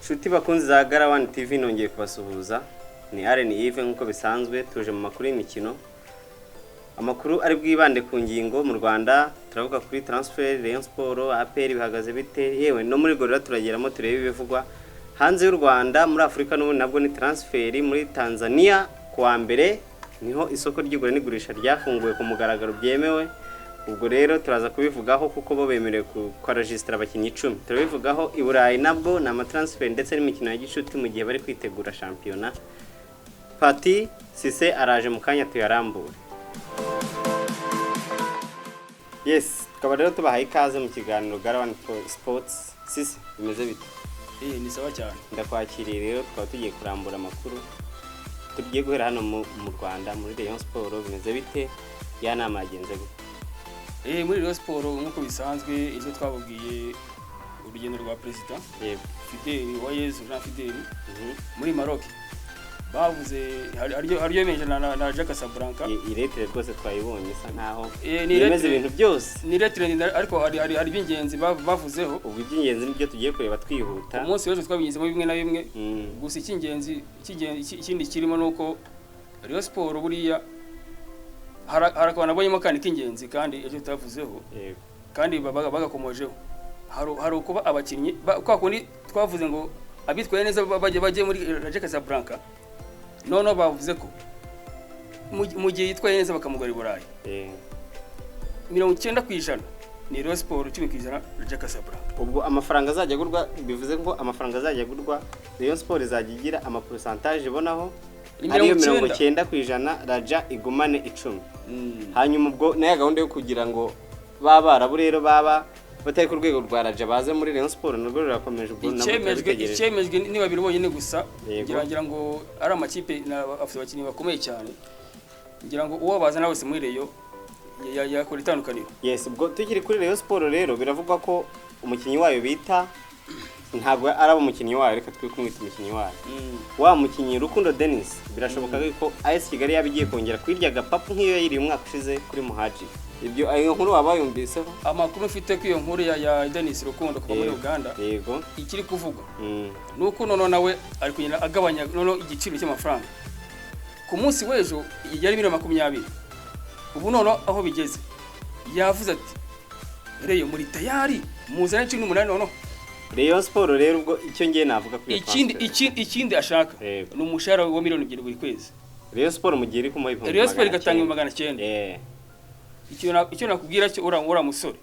Shuti bakunzi za Garawan TV nongeye kubasuhuza ni Allen Yves nkuko bisanzwe tuje mu makuru y'imikino. Amakuru ari bwibande ku ngingo mu Rwanda turavuga kuri transfer Rayon Sport APR bihagaze bite, yewe no muri Gorilla turageramo turebe ibivugwa hanze y'u Rwanda. Muri Afrika n'ubu nabwo ni transfer muri Tanzania kuwa mbere niho isoko ry'igura n'igurisha ryafunguwe ku mugaragaro byemewe. Ubwo rero turaza kubivugaho kuko bo bemerewe kwa register abakinyi 10. Turabivugaho i Burayi nabwo na amatransfer ndetse n'imikino ya gicuti mu gihe bari kwitegura shampiyona. Pati Sise araje mu kanya tuyarambure. Yes, tukaba rero tubahaye ikaze mu kiganiro Garawan Sports. Sise bimeze bite? Ni sawa cyane. Ndakwakiriye rero tukaba tugiye kurambura amakuru. Tugiye guhera hano mu Rwanda muri Rayon Sport bimeze bite? Ya nama yagenze gute? Muri Rayon Sport nkuko bisanzwe izo twababwiye urugendo rwa president Fidel Wayezu na Fidel muri Maroc bavuze hariyo menje na Jacques Casablanca iretere rwose twayibonye isa nkaho yemeze ibintu byose ni iretere ariko hari bingenzi bavuzeho ubwo ibyingenzi nibyo tugiye kureba twihuta umunsi w'ejo twabigizemo bimwe na bimwe gusa ikindi kirimo nuko Rayon Sport buriya harakabana boyemo kandi kingenzi kandi ejo tavuzeho kandi bagakomojeho hari ukuba abakinnyi kwa kundi twavuze ngo abitwaye neza baje muri Jacques Casablanca none bavuze ko mu gihe yitwaye neza bakamugara i Burayi 90% ni Rayon Sport 10% Jacques Casablanca. Ubwo amafaranga azajya gurwa bivuze ngo amafaranga azajya gurwa Rayon Sport izagigira ama pourcentage ibonaho ariyo 90% Raja igumane 10. Hanyuma ubwo naye gahunda yo kugira ngo babarabu rero baba batari ku rwego rwa Raja baze muri Rayon Sport n'urwo rurakomeje ubwo icemejwe ni babiri bonyine gusa ngira ngo ari amakipe afite abakinnyi bakomeye cyane ngira ngo uwo baza nawe se muri Rayon yakora itandukaniro. Yes, ubwo tukiri kuri Rayon Sport rero biravugwa ko umukinnyi wayo bita ntabwo araba umukinnyi wayo reka twe kumwita umukinnyi wayo wa mukinnyi Rukundo Dennis birashoboka ko AS Kigali yabigiye kongera kwirya gapapu nk'iyo yiri umwaka ushize kuri Muhaji. Ibyo ayo nkuru wabayumbiseho amakuru mfite ko iyo nkuru ya Dennis Rukundo kuva muri Uganda yego ikiri kuvugwa nuko none nawe ari kunyina agabanya none igiciro cy'amafaranga ku munsi w'ejo yari 20. Ubu none aho bigeze yavuze ati Rayon muri tayari muzana 18 none Rayon Sport rero ubwo icyo ngiye navuga kuri ikindi ashaka ni umushahara wa miliyoni 2 buri kwezi. Rayon Sport mu gihe iri kumuha ibihumbi Rayon Sport igatanga 900. Icyo nakubwira cyo ura musore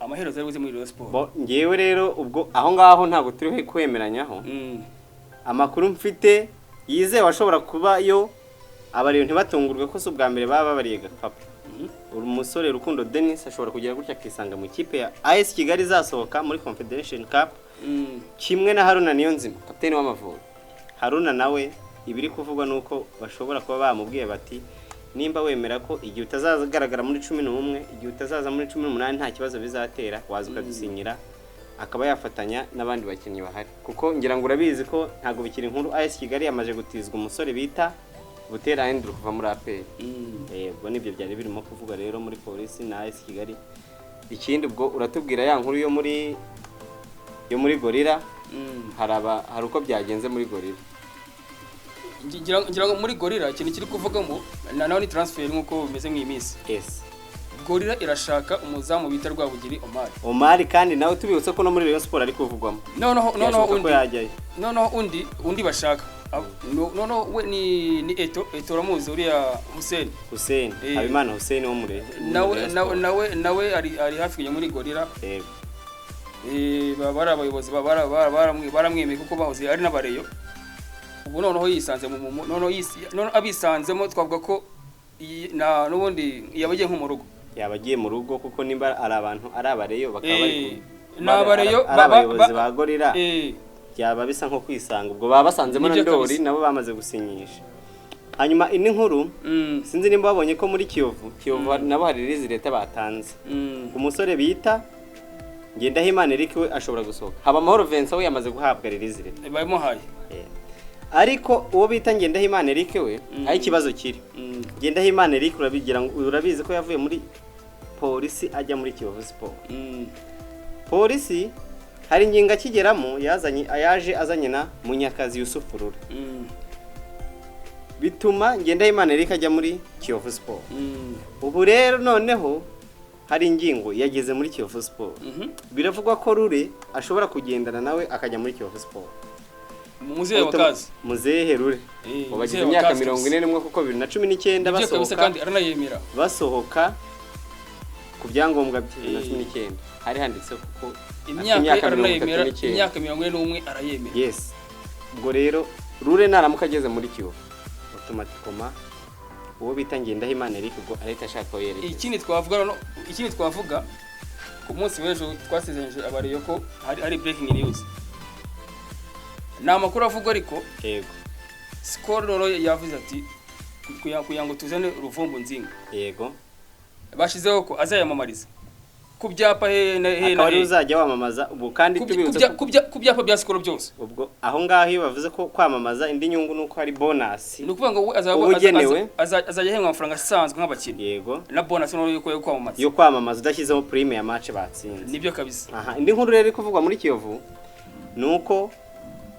amaherezo ari buze muri Rayon Sport. Bo ngewe rero ubwo aho ngaho ntabwo turi kwemeranyaho. Amakuru mfite yizewe ashobora kuba yo abariyo ntibatungurwe ko ubwa mbere baba bariye gapapa. Umusore Rukundo Dennis ashobora kugira gutya akisanga mu kipe ya AS Kigali zasohoka muri Confederation Cup kimwe na Haruna Niyonzima kapiteni w'Amavubi. Haruna nawe ibiri kuvugwa nuko bashobora kuba bamubwiye bati nimba wemera ko igihe utazagaragara muri 11 igihe utazaza muri 18 nta kibazo bizatera wazuka dusinyira akaba yafatanya n'abandi bakinnyi bahari kuko ngira ngo urabizi ko ntago bikiri inkuru AS Kigali yamaje gutizwa umusore bita Butera Andrew kuva muri APR. Ubwo nibyo byari birimo kuvuga rero muri polisi na AS Kigali. Ikindi ubwo uratubwira ya nkuru yo muri Gorilla hari uko byagenze muri Gorilla. Ngira ngo muri Gorilla ikintu kiri kuvugamo naho ni transfer nkuko bimeze mu iminsi. Yes. Gorilla irashaka umuzamu bita Rwabugiri Omar kandi nawe tubibutse ko no muri Rayon Sport ari kuvugwamo. No undi bashaka. No we ni Eto ramuzi uriya Hussein Habimana Hussein wo muri nawe ari hafi kujya muri Gorilla. Babara abayobozi baramwemeye kuko bahoze ari n'abareyo. Ubu noneho yisanze none abisanzemo twavuga ko n'ubundi yabagiye nko mu rugo yabagiye mu rugo kuko nimba ari abantu ari abareyo bakaba bari n'abareyo abayobozi ba Gorilla byaba bisa nko kwisanga ubwo baba basanzemo na Ndori nabo bamaze gusinyisha. Hanyuma indi nkuru sinzi nimba babonye ko muri Kiyovu nabo hari release leta batanze umusore bita Ngendahimana Eric we ashobora gusohoka haba Mahoro Vincent we yamaze guhabwa release leta bayimuhaye ariko uwo bita Ngendahimana Eric we ari kibazo kiri Ngendahimana Eric urabizi ko yavuye muri polisi ajya muri Kiyovu Sport polisi hari ingingo akigeramo yaje azanye na Munyakazi Yusuf Rure bituma Ngendahimana Eric ajya muri Kiyovu Sport. Ubu rero noneho hari ingingo yageze muri Kiyovu Sport. Biravugwa ko Rure ashobora kugendana nawe akajya muri Kiyovu Sport. Muzehe wakazi. Muzehe Rure. Wabagize imyaka 41 kuko 2019 basohoka kandi aranayemera. Basohoka ku byangombwa bya 2019. Hari handitse kuko imyaka aranayemera, imyaka 41 arayemera. Yes. Ubwo rero Rure naramuka ageze muri Kiyovu automatically uwo bita Ngendahimana Eric ubwo areta ashaka yerekeza. Ikindi twavuga ku munsi w'ejo twasezeranyije abariyo ko hari breaking news. Na makuru avuga ariko yego Skol roro yavuze ati kuyango tuzane Ruvumbu Nzinga. Yego bashizeho ko azayamamariza ku byapa he akaba uzajya wamamaza ubwo kandi tubibutse ku byapa bya Skol byose. Ubwo aho ngaho iyo bavuze ko kwamamaza indi nyungu nuko hari bonus. Nukuvuga ngo azajya hemwa amafaranga asanzwe nk'abakinnyi. Yego na bonus no yo kwamamaza. Yo kwamamaza udashyizeho prime ya match batsinze. Nibyo kabisa. Aha indi nkuru rero kuvugwa muri Kiyovu nuko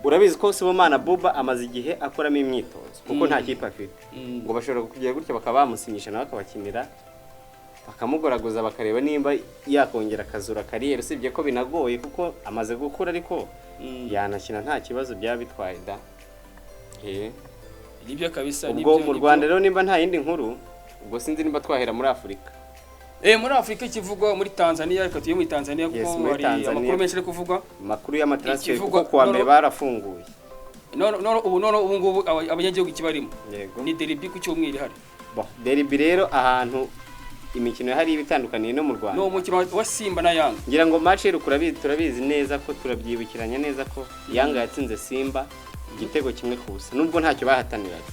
urabizi ko Sibomana Buba amaze igihe akoramo imyitozo kuko nta kipe afite. Ngo bashobora kugiye gutya bakaba bamusinyisha nawe akabakinira bakamugoraguza bakareba nimba yakongera akazura kariyeri usibye ko binagoye kuko amaze gukura ariko yanakina nta kibazo byaba bitwaye da. Nibyo kabisa. Ubwo mu Rwanda rero nimba nta yindi nkuru ubwo sinzi nimba twahera muri Afrika. Muri Afrika kivugwa muri Tanzania ariko tuye muri Tanzania kuko hari amakuru menshi ari kuvugwa. Makuru y'amatransfer kuko kuwa mbere barafunguye. Ubu ngubu abanyagihugu kibarimo. Ni derby ku cyumwiri hari. Derby rero ahantu imikino hari ibitandukaniye no mu Rwanda. No umukino wa Simba na Yanga. Ngira ngo match rero turabizi neza ko turabyibukiranya neza ko Yanga yatsinze Simba igitego kimwe ku busa nubwo ntacyo bahataniraga.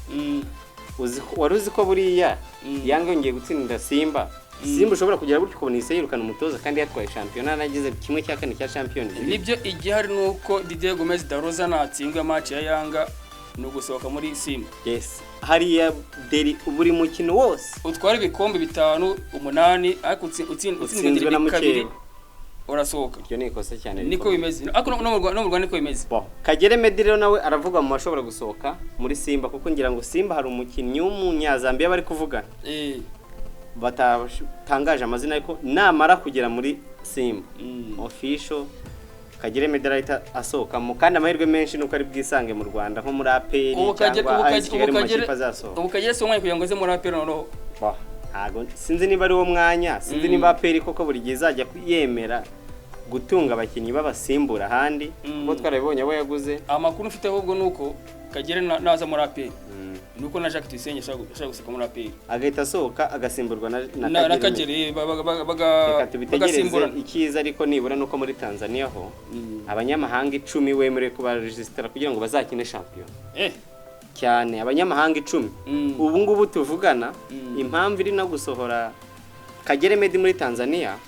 Waruzi ko buriya Yanga yongeye gutsinda Simba. Simba ushobora kugera gutyo kubona yirukana umutoza kandi yatwaye championnat nagize kimwe cya kane cya Champions League. Nibyo igihari nuko Didier Gomez da Rosa natsindwa match ya Yanga no gusohoka muri Simba. Yes. Hariya deri buri mukino wose utwara ibikombe 5 8 ariko utsinzwe na kabiri urasohoka. Ibyo ni ikosa cyane. Niko bimeze. Ariko no mu Rwanda niko bimeze. Kagere Meddy rero nawe aravuga mu mashobora gusohoka muri Simba kuko ngira ngo Simba hari umukinnyi w'umunyazambia bari kuvugana. Batatangaje amazina ariko namara kugera muri Simba official Kagere Meddy ahita asohokamo kandi amahirwe menshi nuko ari bwisange mu Rwanda nko muri APR cyangwa Kigali mu makipe azasohoka. Ubu Kagere so umwanya kugira ngo ze muri APR noneho ntago sinzi niba ari wo mwanya sinzi niba APR koko buri gihe izajya yemera gutunga abakinnyi babasimbura handi kuko twarabibonye abo yaguze. Amakuru ufite ahubwo nuko Kagere naza muri APR nuko na Jacques Tuyisenge ashaka guseka muri APR agahita asohoka agasimburwa na Kagere bagasimbura ikiza ariko nibura nuko muri Tanzania ho abanyamahanga 10 wemerewe kuba register kugira ngo bazakine champion cyane abanyamahanga 10 ubu ngubu tuvugana impamvu iri no gusohora Kagere Meddy muri Tanzania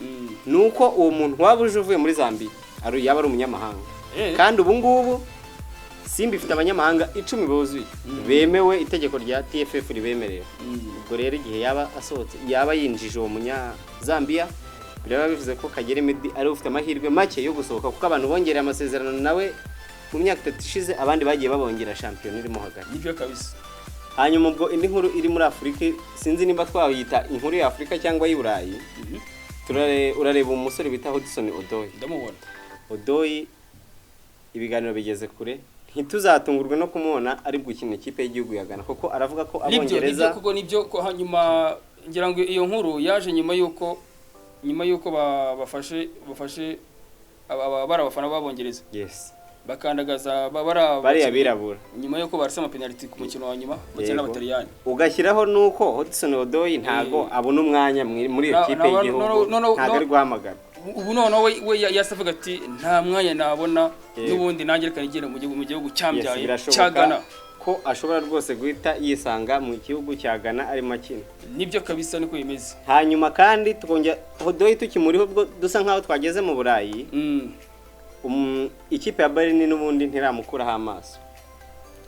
nuko uwo muntu wabuje uvuye muri Zambia yaba ari umunyamahanga kandi ubu ngubu Simba ifite abanyamahanga 10 buzuye bemewe itegeko rya TFF ribemerera. Ubwo rero igihe yaba asohotse yaba yinjije uwo munya Zambia biraba bivuze ko Kagere Meddy ari ufite amahirwe make yo gusohoka kuko abantu bongereye amasezerano nawe mu myaka 3 ishize abandi bagiye babongera champion irimo hagati. Nibyo kabisa. Hanyuma ubwo indi nkuru iri muri Afrika sinzi nimba twayita inkuru ya Afrika cyangwa y'Iburayi. Urareba umusore bita Hudson Odoi. Ndamubona. Odoi ibiganiro bigeze kure. Ntituzatungurwe no kumubona ari gukina ikipe y'igihugu ya Ghana kuko aravuga ko abongereza nibyo ko hanyuma ngira ngo iyo nkuru yaje nyuma yuko bafashe abafana babongereza. Yes. Bakandagaza bari abirabura nyuma yuko barsama penalty ku mukino wa nyuma bakina n'Abataliyani. Ugashyiraho nuko Hudson Odoi ntago abona umwanya muri iyo kipe y'igihugu ntago ari guhamagara. Ubu none we yasavuga ati nta mwanya nabona n'ubundi nanjye reka nigere mu gihugu cyambyaye cya Ghana ko ashobora rwose guhita yisanga mu gihugu cya Ghana ari makina. Nibyo kabisa niko bimeze. Hanyuma kandi tukongera Odoi tukimuriho ubwo dusa nkaho twageze mu Burayi. Ikipe ya Bayern n'ubundi ntiramukuraho amaso.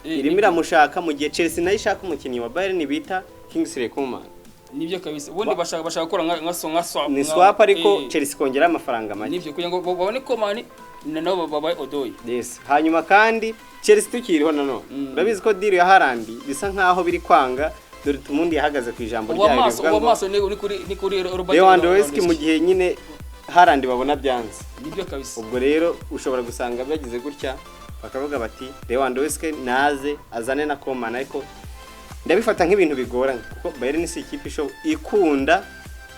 Irimo iramushaka mu gihe Chelsea nayo ishaka umukinnyi wa Bayern bita Kingsley Coman. nibyo kabisa ubundi bashaka gukora nka swap ni swap ariko Chelsea kongera amafaranga make nibyo kugira ngo babone ko mani nabo babaye Odoi yes hanyuma kandi Chelsea tukiriho nanone urabizi ko deal ya Haaland bisa nkaho biri kwanga dore tumundi yahagaze ku ijambo ryayo uwo maso ni kuri Robert Lewandowski mu gihe nyine Haaland babona byanze nibyo kabisa ubwo rero ushobora gusanga bagize gutya bakavuga bati Lewandowski naze azane na Coman ariko ndabifata nk'ibintu bigoranye kuko Bayern si ikipe ikunda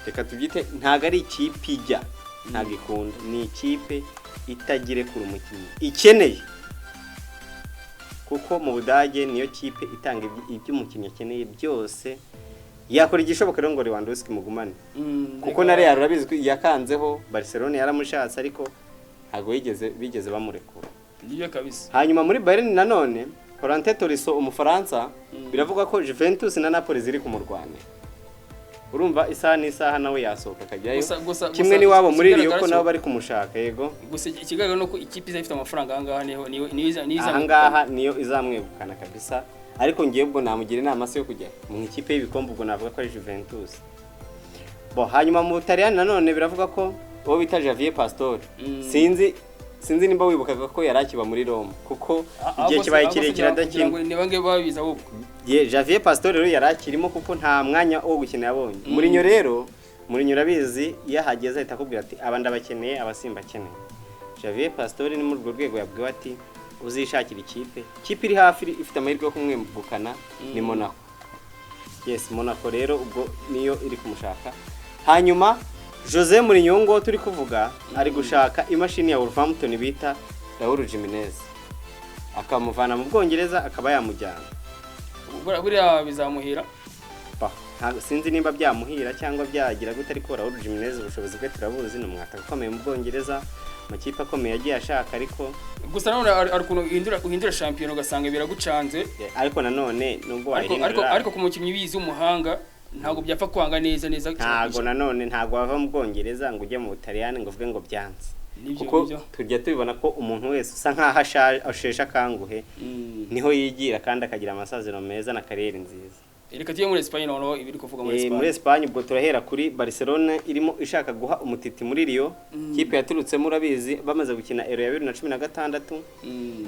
reka tubyite ntago ari ikipe ijya ntago ikunda ni ikipe itagire kuri umukinnyi ikeneye kuko mu Budage niyo kipe itanga ibyo umukinnyi akeneye byose yakora igishoboka rero ngo Lewandowski mugumane kuko na Real urabizi yakanzeho Barcelona yaramushatse ariko ntago bigeze bamurekura nibyo kabisa hanyuma muri Bayern nanone Corentin Tolisso umufaransa biravuga ko Juventus na Napoli ziri kumurwana urumva isaha nawe yasohoka akajyayo kimwe ni wabo muri Rio ko nabo bari kumushaka yego gusa ikigaragara no ko ikipe ifite amafaranga ahangaha niyo izamwegukana kabisa ariko ngiye ubwo namugira inama se yo kujya mu ikipe y'ibikombe ubwo navuga ko ari Juventus hanyuma mu Butaliyani nanone biravuga ko uwo bita Javier Pastore sinzi nimba wibukaga ko yarakiba muri Roma kuko igihe kibaye kirekire adakina nibange babiza ahubwo Javier Pastore rero yarakirimo kuko nta mwanya wo gukina yabonye Mourinho urabizi yahageze ahita akubwira ati abandi abakeneye abasimba akeneye Javier Pastore ni muri urwo rwego yabwiwe ati uzishakira ikipe iri hafi ifite amahirwe yo kumwegukana ni Monaco yes Monaco rero ubwo niyo iri kumushaka hanyuma Jose Mourinho ngo turi kuvuga ari gushaka imashini ya Wolverhampton bita Raúl Jimenez akamuvana mu Bwongereza akaba yamujyana buriya bizamuhira sinzi nimba byamuhira cyangwa byagira gute ariko Raúl Jimenez ubushobozi bwe turabuzi no mwata gukomeye mu Bwongereza makipe akomeye yagiye ashaka ariko gusa nanone ariko uhindura champion ugasanga biragucanze ariko nanone nubwo wahindura ariko ku mukinnyi wize umuhanga ntago byapfa kwanga neza ntago nanone ntago wava mu Bwongereza ngo ujye mu Butaliyani ngo uvuge ngo byanze kuko tujya tubibona ko umuntu wese usa nkaho ashesha kanguhe niho yigira kandi akagira amasaziro meza na kariyeri nziza reka tuye muri Espagne noneho ibiri kuvuga muri Espagne ubwo turahera kuri Barcelona irimo ishaka guha umutiti muri Rio kipe yaturutsemo urabizi bamaze gukina Euro ya 2016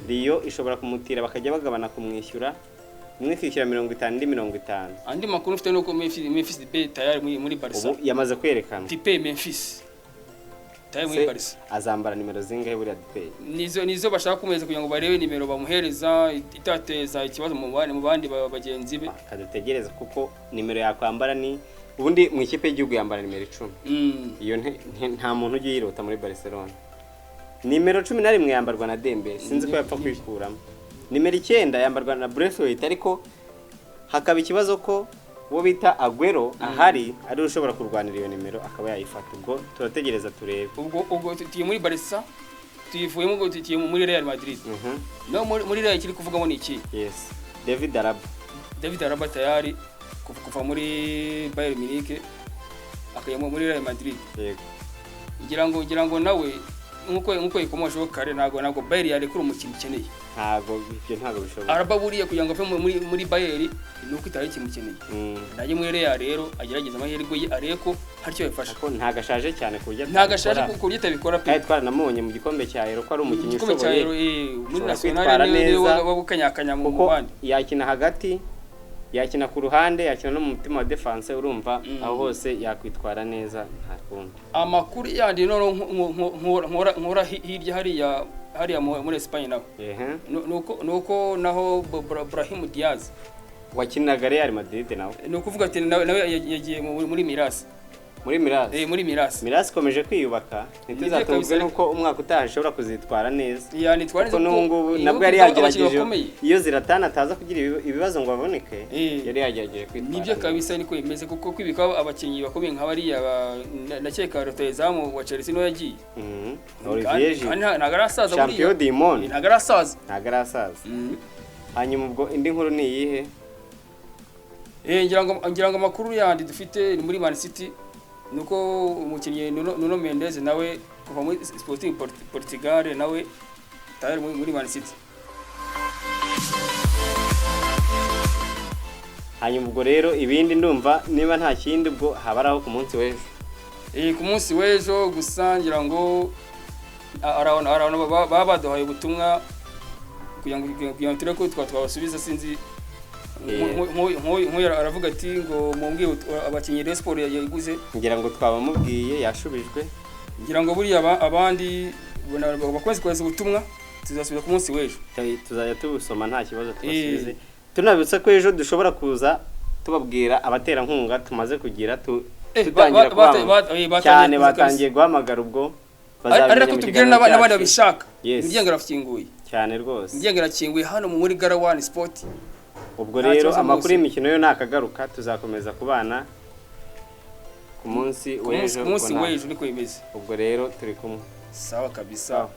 Rio ishobora kumutira bakajya bagabana kumwishyura mwifishyura 50 ndi 50 andi makuru ufite nuko Memphis Depay tayari muri Barca ubu yamaze kwerekana Depay Memphis tayari muri Barca azambara nimero zingahe buri Depay nizo bashaka kumeza kugira ngo barebe nimero bamuhereza itateza ikibazo mu bandi bagenzi be akadutegereza kuko nimero yakwambara ni ubundi mu ikipe y'igihugu yambara nimero 10 iyo nta muntu ugiye yirota muri Barcelona nimero 11 yambarwa na Dembele sinzi ko yapfa kwikuramo nimero 9 yambarwa na Braithwaite ariko hakaba ikibazo ko uwo bita Aguero ahari ari ushobora kurwanira iyo nimero akaba yayifata ubwo turategereza turebe ubwo tugiye muri Barca tuyivuyemo ngo tugiye muri Real Madrid no muri Real kiri kuvugamo ni iki yes David Alaba tayari kuva muri Bayern Munich akayemo muri Real Madrid yego ngira ngo nawe nkuko ikomoje kare nago Bayern yarekura umukino ukeneye ntago bishobora Alaba buriya kugira ngo ave muri Bayern nuko itari kimukeneye naje muri Real rero agerageza amahirwe ye areko haricyo yafasha ko ntagashaje cyane kurya tabikora pe twaranamubonye mu gikombe cya Euro ko ari umukinnyi ushoboye muri national niwe wabukanyakanya mu bandi yakina hagati yakina ku ruhande yakina no mu mutima wa defense urumva aho hose yakwitwara neza nta kundi amakuru yandi nkora hirya hariya muri Espagne naho nuko naho Brahim Diaz wakiniraga Real Madrid nawe nukuvuga ati nawe yagiye muri Miras muri Miras ikomeje kwiyubaka ntituzatubwe nuko umwaka utaha ashobora kuzitwara neza nitwara nubwo nabwo yari yagerageje iyo ziratana ataza kugira ibibazo ngo baboneke yari yagerageje kwitwara nibyo kabisa niko imeze kuko kwibika abakinnyi bakomeye nk'abariya nakeka Rotezamu wa Chelsea no yagiye Olivier Giroud nagarasaza Champion du Monde nagarasaza hanyuma ubwo indi nkuru ni iyihe ngira ngo amakuru yandi dufite muri Man City nuko umukinnyi Nuno Mendes nawe kuva muri Sporting Portugal nawe tayari muri Man City hanyuma ubwo rero ibindi ndumva niba nta kindi ubwo habaraho ku munsi w'ejo. Ku munsi w'ejo gusangira ngo arabona baba baduhaye ubutumwa kugira ngo ture ko twabasubiza sinzi nk'uyu aravuga ati ngo mumbwiye abakinnyi Rayon Sport yayiguze, ngira ngo twabamubwiye yashubijwe, ngira ngo buriya abandi bakomeze kohereza ubutumwa tuzasubiza ku munsi w'ejo, tuzajya tubusoma nta kibazo tubasubize. Tunabibutsa ko ejo dushobora kuza tubabwira abaterankunga tumaze kugira cyane batangiye guhamagara ubwo ariko tubwire n'abandi babishaka. Imiryango irafunguye cyane rwose, imiryango irakinguye hano muri Gala One Sport. Ubwo rero amakuru y'imikino yo nakagaruka tuzakomeza kubana ku munsi w'ejo niko bimeze. Ubwo rero turi kumwe. Sawa kabisa.